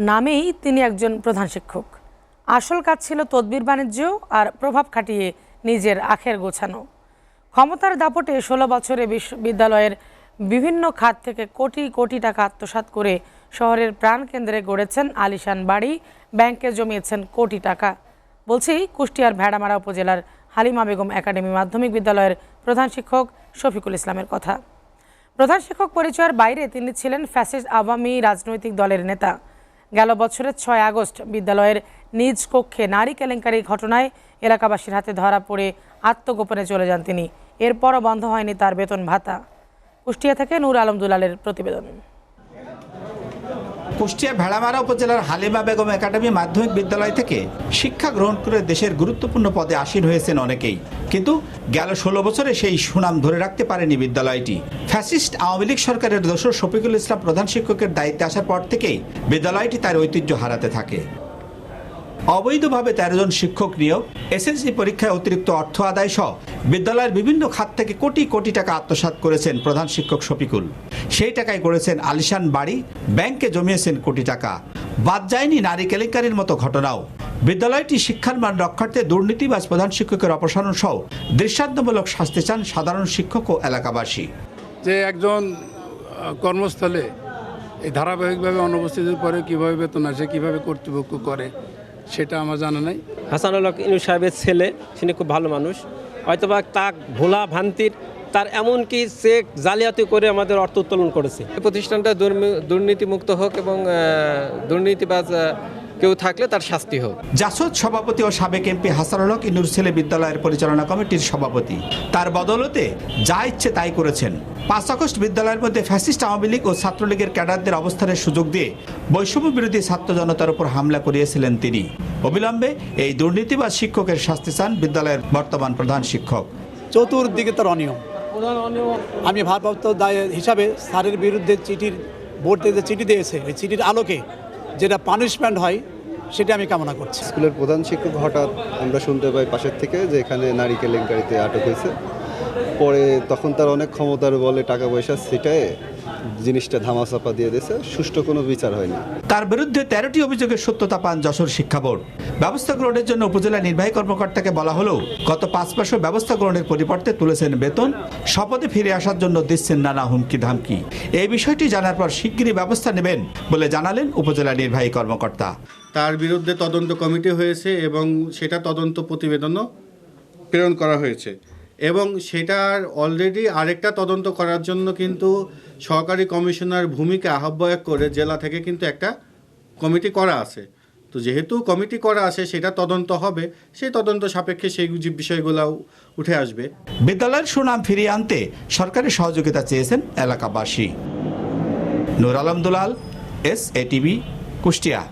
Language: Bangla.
নামেই তিনি একজন প্রধান শিক্ষক। আসল কাজ ছিল তদবির বাণিজ্য আর প্রভাব খাটিয়ে নিজের আখের গোছানো। ক্ষমতার দাপটে 16 বছরে বিশ্ববিদ্যালয়ের বিভিন্ন খাত থেকে কোটি কোটি টাকা আত্মসাৎ করে শহরের প্রাণকেন্দ্রে গড়েছেন আলিশান বাড়ি, ব্যাংকে জমিয়েছেন কোটি টাকা। বলছি কুষ্টিয়ার ভেড়ামারা উপজেলার হালিমা বেগম একাডেমি মাধ্যমিক বিদ্যালয়ের প্রধান শিক্ষক শফিকুল ইসলামের কথা। প্রধান শিক্ষক পরিচয়ের বাইরে তিনি ছিলেন ফ্যাসিস্ট আওয়ামী রাজনৈতিক দলের নেতা। গেল বছরের 6 আগস্ট বিদ্যালয়ের নিজ কক্ষে নারী কেলেঙ্কারির ঘটনায় এলাকাবাসীর হাতে ধরা পড়ে আত্মগোপনে চলে যান তিনি। এরপরও বন্ধ হয়নি তার বেতন ভাতা। কুষ্টিয়া থেকে নূর আলম দুলালের প্রতিবেদন। কুষ্টিয়া ভেড়ামারা উপজেলার হালিমা বেগম একাডেমি মাধ্যমিক বিদ্যালয় থেকে শিক্ষা গ্রহণ করে দেশের গুরুত্বপূর্ণ পদে আসীন হয়েছেন অনেকেই, কিন্তু গেল 16 বছরে সেই সুনাম ধরে রাখতে পারেনি বিদ্যালয়টি। ফ্যাসিস্ট আওয়ামী লীগ সরকারের দোসর শফিকুল ইসলাম প্রধান শিক্ষকের দায়িত্বে আসার পর থেকেই বিদ্যালয়টি তার ঐতিহ্য হারাতে থাকে। অবৈধভাবে 13 জন শিক্ষক নিয়োগ, এসএসসি পরীক্ষায় অতিরিক্ত অর্থ আদায় সহ বিদ্যালয়ের বিভিন্ন খাত থেকে কোটি কোটি টাকা আত্মসাৎ করেছেন প্রধান শিক্ষক শফিকুল। সেই টাকায় করেছেন আলিশান বাড়ি, ব্যাংকে জমিয়েছেন কোটি টাকা। বাদ যায়নি নারী কেলেঙ্কারির মতো ঘটনাও। বিদ্যালয়টি শিক্ষার মান রক্ষার্থে দুর্নীতিবাজ প্রধান শিক্ষকের অপসারণ সহ দৃষ্টান্তমূলক শাস্তি চান সাধারণ শিক্ষক ও এলাকাবাসী। যে একজন কর্মস্থলে এই ধারাবাহিকভাবে অনুপস্থিতির পরে কীভাবে বেতন আসে, কীভাবে কর্তৃপক্ষ করে, সেটা আমার জানা নাই। হাসানুল হক ইনু সাহেবের ছেলে, তিনি খুব ভালো মানুষ। হয়তোবা তার ভোলা ভ্রান্তির তার এমনকি চেক জালিয়াতি করে আমাদের অর্থ উত্তোলন করেছে। প্রতিষ্ঠানটা দুর্নীতিমুক্ত হোক এবং দুর্নীতিবাজ কেউ থাকলে তার শাস্তি হোক। জাসদ সভাপতি ও সাবেক এমপি হাসানুল হক ইনুর ছেলে বিদ্যালয়ের পরিচালনা কমিটির সভাপতি। তার বদৌলতে যা ইচ্ছে তাই করেছেন। 5 আগস্ট বিদ্যালয়ের মধ্যে ফ্যাসিস্ট আওয়ামী লীগ ও ছাত্রলীগের ক্যাডারদের অবস্থানের সুযোগ দিয়ে বৈষম্য বিরোধী ছাত্র জনতার উপর হামলা করিয়েছিলেন তিনি। অবিলম্বে এই দুর্নীতিবাজ শিক্ষকের শাস্তি চান বিদ্যালয়ের বর্তমান প্রধান শিক্ষক। চতুর্দিকে তার অনিয়ম। আমি ভারপ্রাপ্ত দায় হিসাবে স্যারের বিরুদ্ধে বোর্ড থেকে চিঠি দিয়েছে, এই চিঠির আলোকে যেটা পানিশমেন্ট হয় সেটা আমি কামনা করছি। স্কুলের প্রধান শিক্ষক হঠাৎ আমরা শুনতে পাই পাশের থেকে যে এখানে নারী কেলেঙ্কারিতে আটক হয়েছে। পরে তখন তার অনেক ক্ষমতার বলে টাকা পয়সা ছিটায় জিনিসটা ধামাচাপা দিয়ে দিয়েছে, সুষ্ঠু কোনো বিচার হয়নি। তার বিরুদ্ধে 13টি অভিযোগের সত্যতা পান যশোর শিক্ষা বোর্ড। ব্যবস্থা গ্রহণের জন্য উপজেলা নির্বাহী কর্মকর্তাকে বলা হলেও গত 5 বছর ব্যবস্থা গ্রহণের পরিবর্তে তুলেছেন বেতন, শপথে ফিরে আসার জন্য দিচ্ছেন নানা হুমকি ধামকি। এই বিষয়টি জানার পর শিগগিরই ব্যবস্থা নেবেন বলে জানালেন উপজেলা নির্বাহী কর্মকর্তা। তার বিরুদ্ধে তদন্ত কমিটি হয়েছে এবং সেটা তদন্ত প্রতিবেদনও প্রেরণ করা হয়েছে এবং সেটার অলরেডি আরেকটা তদন্ত করার জন্য কিন্তু সহকারী কমিশনার ভূমিকা আহ্বায়ক করে জেলা থেকে কিন্তু একটা কমিটি করা আছে। তো যেহেতু কমিটি করা আছে সেটা তদন্ত হবে, সেই তদন্ত সাপেক্ষে সেই বিষয়গুলো উঠে আসবে। বিদ্যালয়ের সুনাম ফিরিয়ে আনতে সরকারের সহযোগিতা চেয়েছেন এলাকাবাসী। নূর আলম দুলাল, SATV, কুষ্টিয়া।